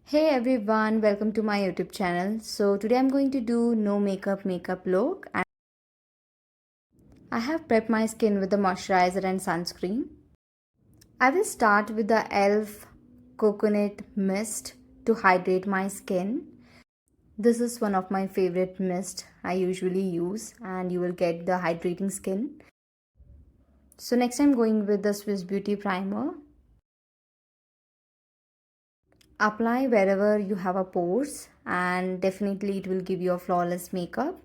Hey everyone, welcome to my YouTube channel. So today I'm going to do no makeup look, and I have prepped my skin with the moisturizer and sunscreen. I will start with the e.l.f. coconut mist to hydrate my skin. This is one of my favorite mist I usually use, and you will get the hydrating skin. So next I'm going with the Swiss Beauty primer. Apply wherever you have a pores, and definitely it will give you a flawless makeup.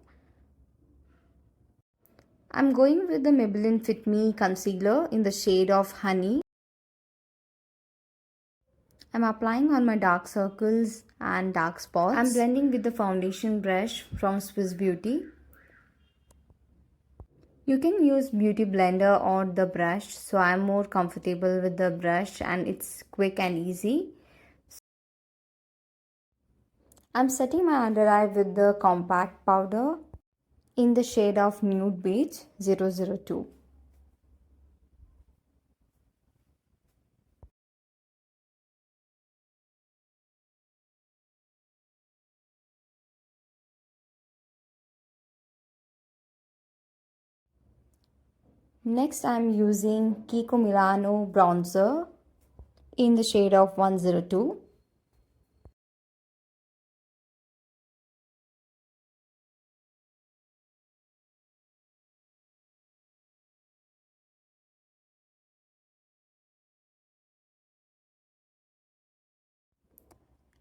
I'm going with the Maybelline Fit Me concealer in the shade of Honey. I'm applying on my dark circles and dark spots. I'm blending with the foundation brush from Swiss Beauty. You can use beauty blender or the brush, so I'm more comfortable with the brush and it's quick and easy. I'm setting my under eye with the Comapct powder in the shade of Nude Beige 002. Next, I'm using Kiko Milano bronzer in the shade of 102.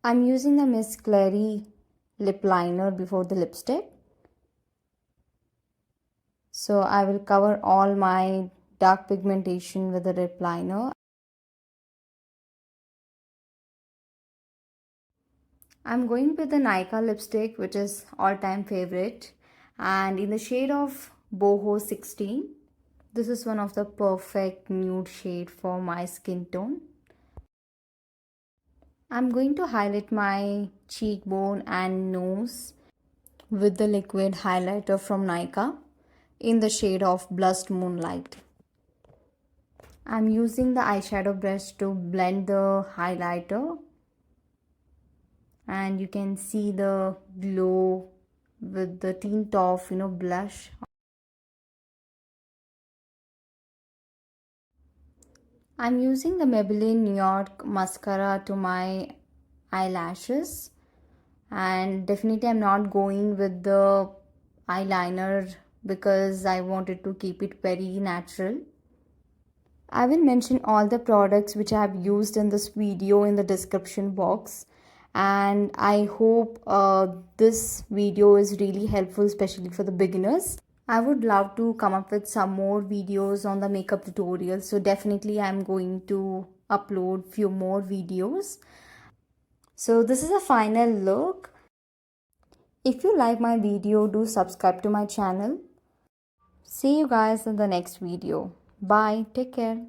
I'm using the Miss Clary lip liner before the lipstick. So I will cover all my dark pigmentation with the lip liner. I'm going with the Nykaa lipstick, which is all-time favorite, and in the shade of Boho 16. This is one of the perfect nude shade for my skin tone. I'm going to highlight my cheekbone and nose with the liquid highlighter from Nykaa in the shade of Blushed Moonlight. I'm using the eyeshadow brush to blend the highlighter, and you can see the glow with the tint of blush. I'm using the Maybelline New York mascara to my eyelashes, and definitely I'm not going with the eyeliner because I wanted to keep it very natural. I will mention all the products which I have used in this video in the description box, and I hope this video is really helpful, especially for the beginners. I would love to come up with some more videos on the makeup tutorials, so definitely I'm going to upload few more videos. So this is a final look. If you like my video, do subscribe to my channel. See you guys in the next video. Bye. Take care.